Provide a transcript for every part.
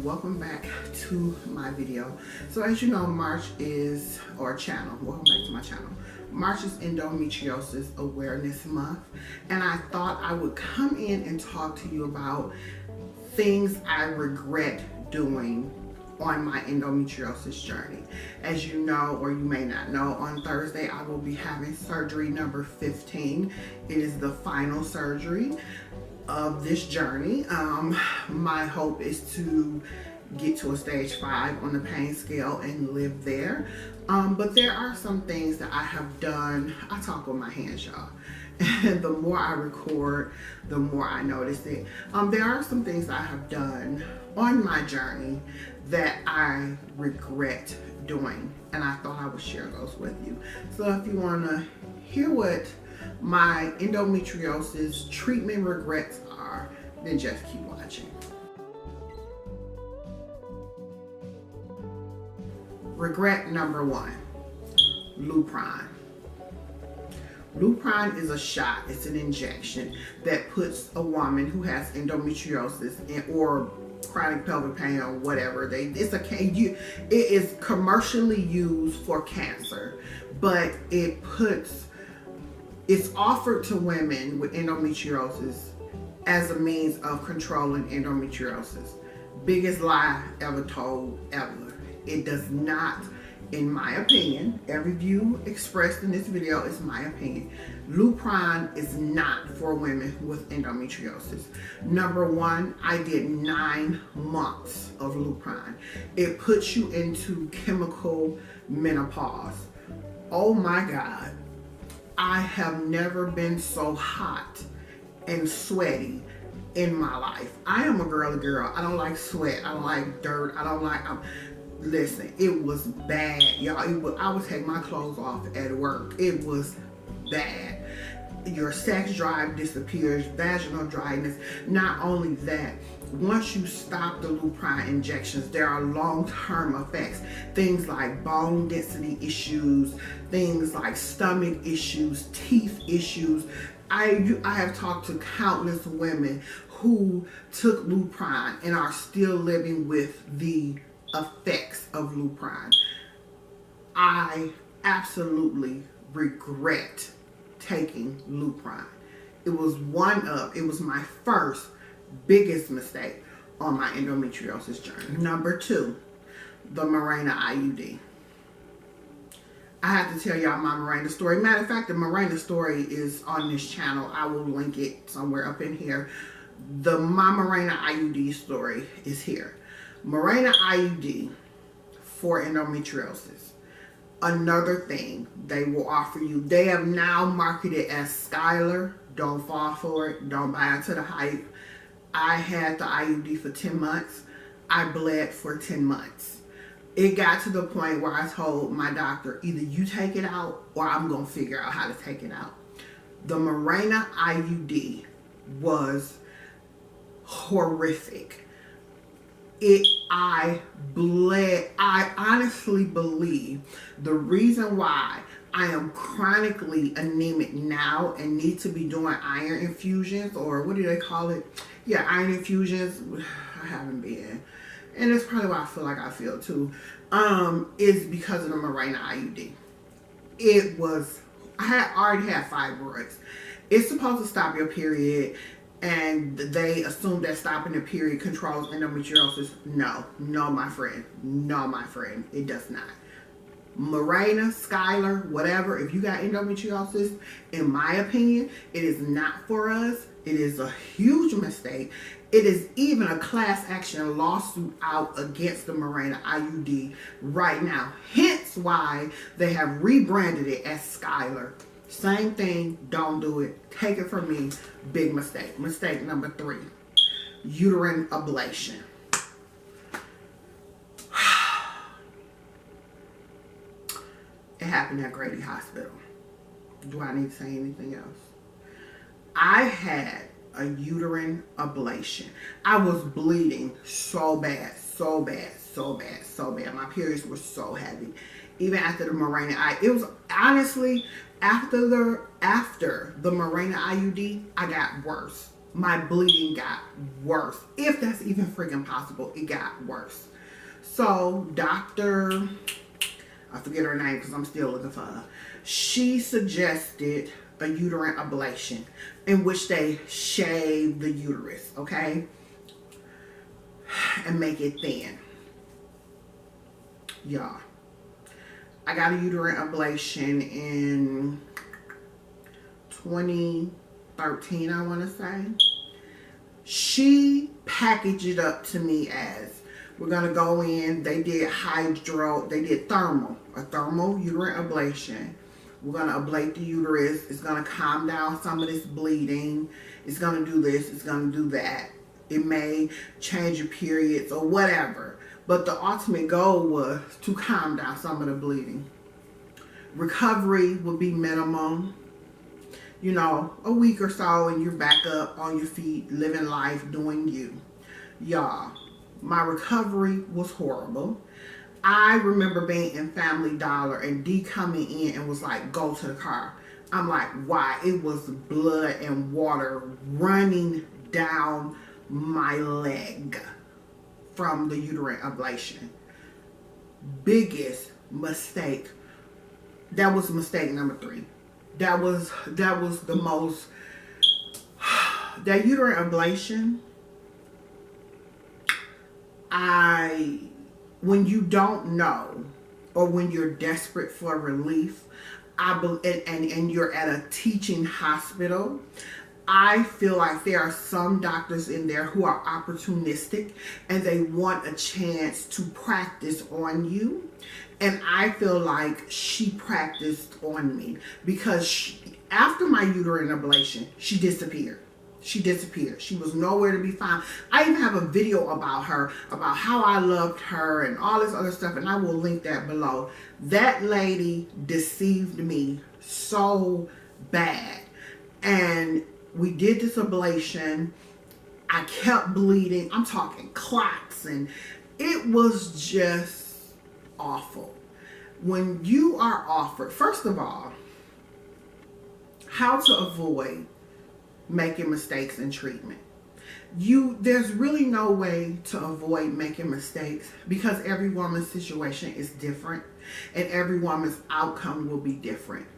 welcome back to my video. So as you know, March is, or channel, welcome back to my channel. March is Endometriosis Awareness Month, and I thought I would come in and talk to you about things I regret doing on my endometriosis journey. As you know, or you may not know, on Thursday I will be having surgery number 15. It is the final surgery of this journey. My hope is to get to a stage 5 on the pain scale and live there. But there are some things that I have done. I talk with my hands, y'all. And the more I record, the more I notice it. There are some things I have done on my journey that I regret doing, and I thought I would share those with you. So if you want to hear what my endometriosis treatment regrets are, then just keep watching. Regret number 1, Lupron. Lupron is a shot, it's an injection that puts a woman who has endometriosis or chronic pelvic pain or whatever, it is commercially used for cancer, but it's offered to women with endometriosis as a means of controlling endometriosis. Biggest lie ever told, ever. It does not, in my opinion, every view expressed in this video is my opinion. Lupron is not for women with endometriosis. Number 1, I did 9 months of Lupron. It puts you into chemical menopause. Oh my God. I have never been so hot and sweaty in my life. I am a girly girl. I don't like sweat. I don't like dirt. Listen, it was bad, y'all. I would take my clothes off at work. It was bad. Your sex drive disappears, vaginal dryness. Not only that, once you stop the Lupron injections, there are long-term effects. Things like bone density issues, things like stomach issues, teeth issues. I have talked to countless women who took Lupron and are still living with the effects of Lupron. I absolutely regret taking Lupron. It was my first biggest mistake on my endometriosis journey. Number 2, the Mirena IUD. I have to tell y'all my Mirena story. Matter of fact, the Mirena story is on this channel. I will link it somewhere up in here. My Mirena IUD story is here. Mirena IUD for endometriosis. Another thing they will offer you. They have now marketed as Skylar. Don't fall for it. Don't buy into the hype. I had the IUD for 10 months. I bled for 10 months. It got to the point where I told my doctor, either you take it out or I'm going to figure out how to take it out. The Mirena IUD was horrific. I bled. I honestly believe the reason why I am chronically anemic now and need to be doing iron infusions, or what do they call it? Yeah, iron infusions. I haven't been. And it's probably why I feel like I feel too. Is because of the Mirena IUD. I had already had fibroids. It's supposed to stop your period, and they assume that stopping the period controls endometriosis. No, my friend. No, my friend. It does not. Mirena, Skylar, whatever, if you got endometriosis, in my opinion, it is not for us. It is a huge mistake. It is even a class action lawsuit out against the Mirena IUD right now. Hence why they have rebranded it as Skylar. Same thing, don't do it. Take it from me, big mistake. Mistake number 3, uterine ablation. It happened at Grady Hospital. Do I need to say anything else? I had a uterine ablation. I was bleeding so bad. My periods were so heavy. Even after the Mirena, it was honestly after the Mirena IUD, I got worse. my bleeding got worse. If that's even freaking possible, it got worse. So Dr. I forget her name because I'm still looking for her. She suggested a uterine ablation in which they shave the uterus, okay? And make it thin. Y'all, I got a uterine ablation in 2013, I want to say. She packaged it up to me as, we're going to go in, they did thermal, a thermal uterine ablation. We're going to ablate the uterus. It's going to calm down some of this bleeding. It's going to do this. It's going to do that. It may change your periods or whatever. But the ultimate goal was to calm down some of the bleeding. Recovery would be minimum. You know, a week or so and you're back up on your feet, living life, doing you. Y'all, my recovery was horrible. I remember being in Family Dollar and D coming in and was like, go to the car. I'm like, why? It was blood and water running down my leg from the uterine ablation. Biggest mistake. That was mistake number 3. That was the most, that uterine ablation, when you don't know or when you're desperate for relief, and you're at a teaching hospital, I feel like there are some doctors in there who are opportunistic and they want a chance to practice on you. And I feel like she practiced on me because after my uterine ablation, she disappeared. She disappeared. She was nowhere to be found. I even have a video about her, about how I loved her and all this other stuff, and I will link that below. That lady deceived me so bad. And we did this ablation. I kept bleeding. I'm talking clots, and it was just awful. When you are offered, first of all, how to avoid making mistakes in treatment. There's really no way to avoid making mistakes because every woman's situation is different and every woman's outcome will be different.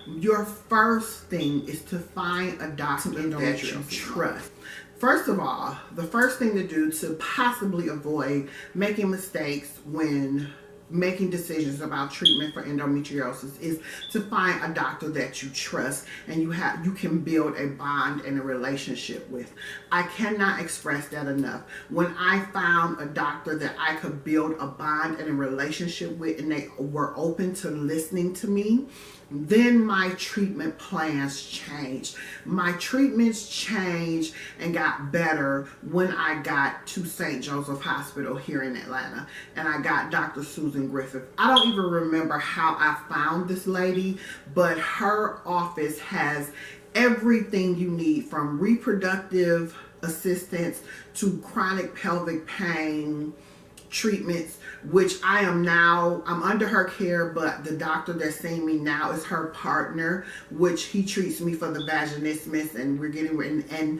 Your first thing is to find a doctor that you trust. First of all, the first thing to do to possibly avoid making mistakes when making decisions about treatment for endometriosis is to find a doctor that you trust and you can build a bond and a relationship with. I cannot express that enough. When I found a doctor that I could build a bond and a relationship with, and they were open to listening to me, then my treatment plans changed. My treatments changed and got better when I got to St. Joseph Hospital here in Atlanta, and I got Dr. Susan Griffith. I don't even remember how I found this lady, but her office has everything you need, from reproductive assistance to chronic pelvic pain treatments, which I'm under her care, but the doctor that's seeing me now is her partner, which he treats me for the vaginismus, and we're getting, and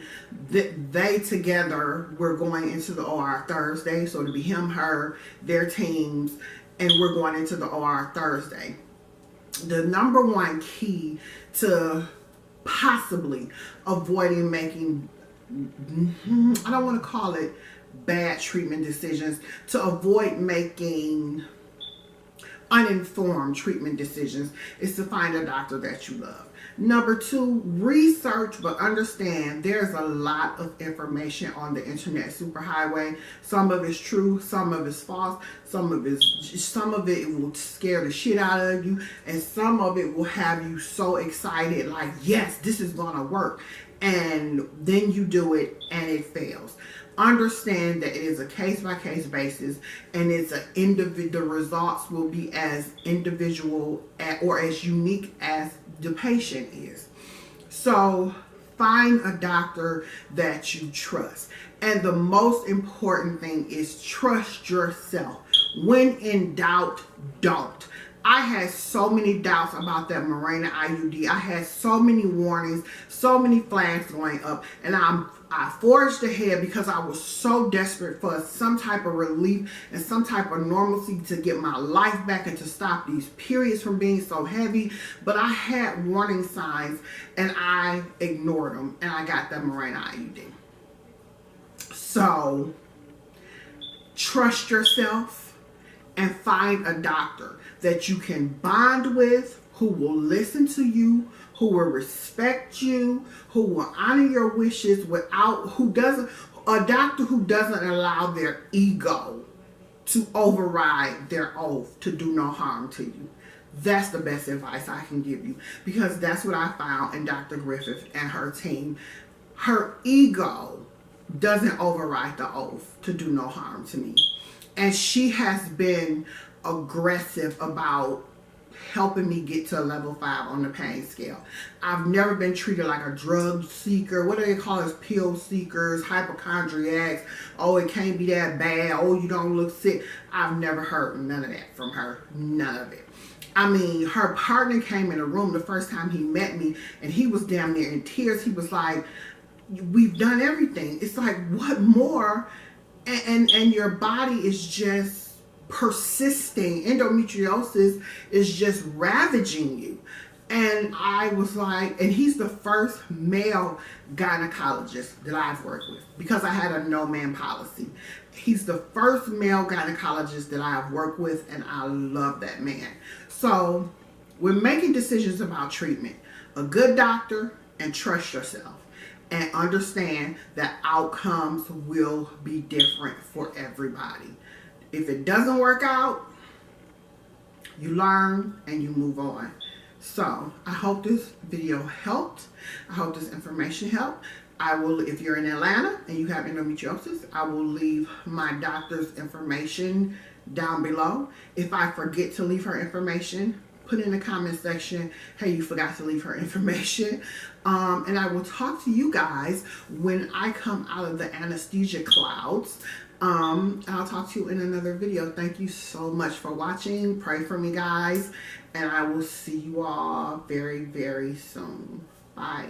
they together, we're going into the OR Thursday, so it'll be him, her, their teams, and we're going into the OR Thursday. The number one key to possibly avoiding making, I don't want to call it bad treatment decisions, to avoid making uninformed treatment decisions, is to find a doctor that you love. Number 2, research, but understand there's a lot of information on the internet superhighway. Some of it's true, some of it's false, some of it will scare the shit out of you, and some of it will have you so excited, like, yes, this is gonna work, and then you do it and it fails. Understand that it is a case-by-case basis, and it's the results will be as individual or as unique as the patient is. So find a doctor that you trust. And the most important thing is trust yourself. When in doubt, don't. I had so many doubts about that Mirena IUD. I had so many warnings, so many flags going up, and I forged ahead because I was so desperate for some type of relief and some type of normalcy to get my life back and to stop these periods from being so heavy. But I had warning signs and I ignored them, and I got that Mirena IUD. So trust yourself and find a doctor that you can bond with, who will listen to you, who will respect you, who will honor your wishes a doctor who doesn't allow their ego to override their oath to do no harm to you. That's the best advice I can give you, because that's what I found in Dr. Griffith and her team. Her ego doesn't override the oath to do no harm to me. And she has been aggressive about helping me get to a level 5 on the pain scale. I've never been treated like a drug seeker. What do they call us? Pill seekers, hypochondriacs. Oh, it can't be that bad. Oh, you don't look sick. I've never heard none of that from her. None of it. I mean, her partner came in the room the first time he met me, and he was down there in tears. He was like, we've done everything. It's like, what more? And your body is just persisting. Endometriosis is just ravaging you. And I was like, and he's the first male gynecologist that I've worked with, because I had a no man policy. He's the first male gynecologist that I've worked with, and I love that man. So we're making decisions about treatment. A good doctor, and trust yourself. And understand that outcomes will be different for everybody. If it doesn't work out, you learn and you move on. So I hope this video helped. I hope this information helped. I will, if you're in Atlanta and you have endometriosis, I will leave my doctor's information down below. If I forget to leave her information, put in the comment section, hey, you forgot to leave her information. And I will talk to you guys when I come out of the anesthesia clouds. I'll talk to you in another video. Thank you so much for watching. Pray for me, guys. And I will see you all very, very soon. Bye.